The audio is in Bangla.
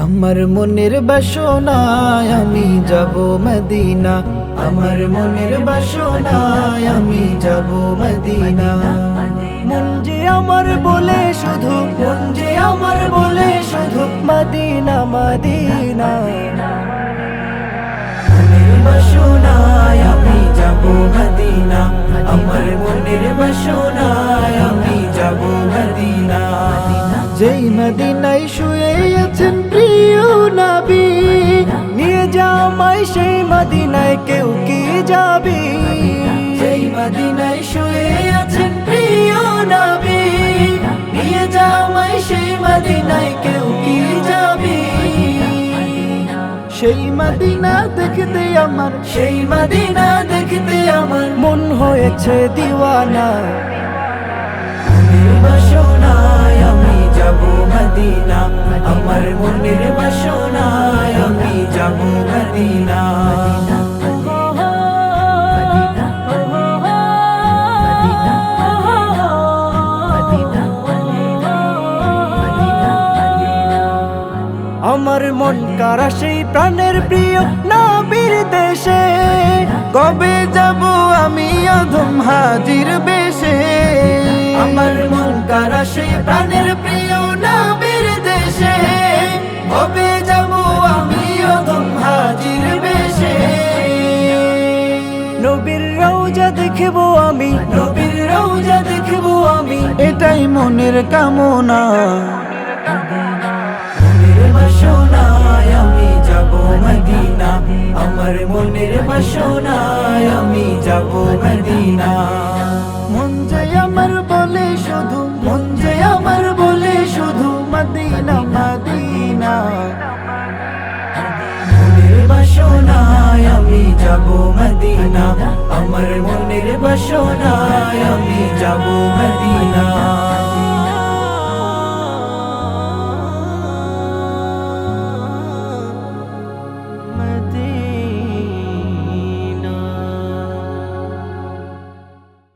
আমার মনের বাসনায় আমি যাব মদিনা, আমার মনের বাসনায় আমি যাব মদিনা। মন যে আমার বলে শুধু, মন যে আমার বলে শুধু মদিনা মদিনা। মনের বাসনায় আমি যাব মদিনা, আমার মনের বাসনায় আমি যাব মদিনা। যেই মদিনায় শুয়ে আছেন প্রিয় নবী, নিয়ে যাও আমায় সেই মদিনায়, কেউ কি যাবে? যেই মদিনায় শুয়ে আছেন প্রিয় নবী, নিয়ে যাও আমায় সেই মদিনায়, কেউ কি যাবে? সেই মদিনা দেখতে আমার, সেই মদিনা দেখতে আমার মন হয়েছে দিওয়ানা। মনের বাসনায় আমি যাব মদিনা, আমার মনের বাসনায় আমি যাব মদিনা। আমার মন কারা সেই প্রাণের প্রিয় নবীর দেশে, কবে যাব আমি অধম হাজির বেশে? আমার মন কারা সেই প্রাণের প্রিয় নবীর দেশে, কবে যাব আমি অধম হাজির বেশে? নবীর রওজা দেখব আমি, নবীর রওজা দেখব আমি, এটাই মনের কামনা। বাসনায় আমি যাব মদিনা, আমার মনের বাসনায় আমি যাব মদিনা। মন যে আমার বলে শুধু, মন যে আমার বলে শুধু মদিনা মদিনা। মনের বাসনায় আমি যাব মদিনা, আমার মনের বাসনায় আমি যাব মদিনা।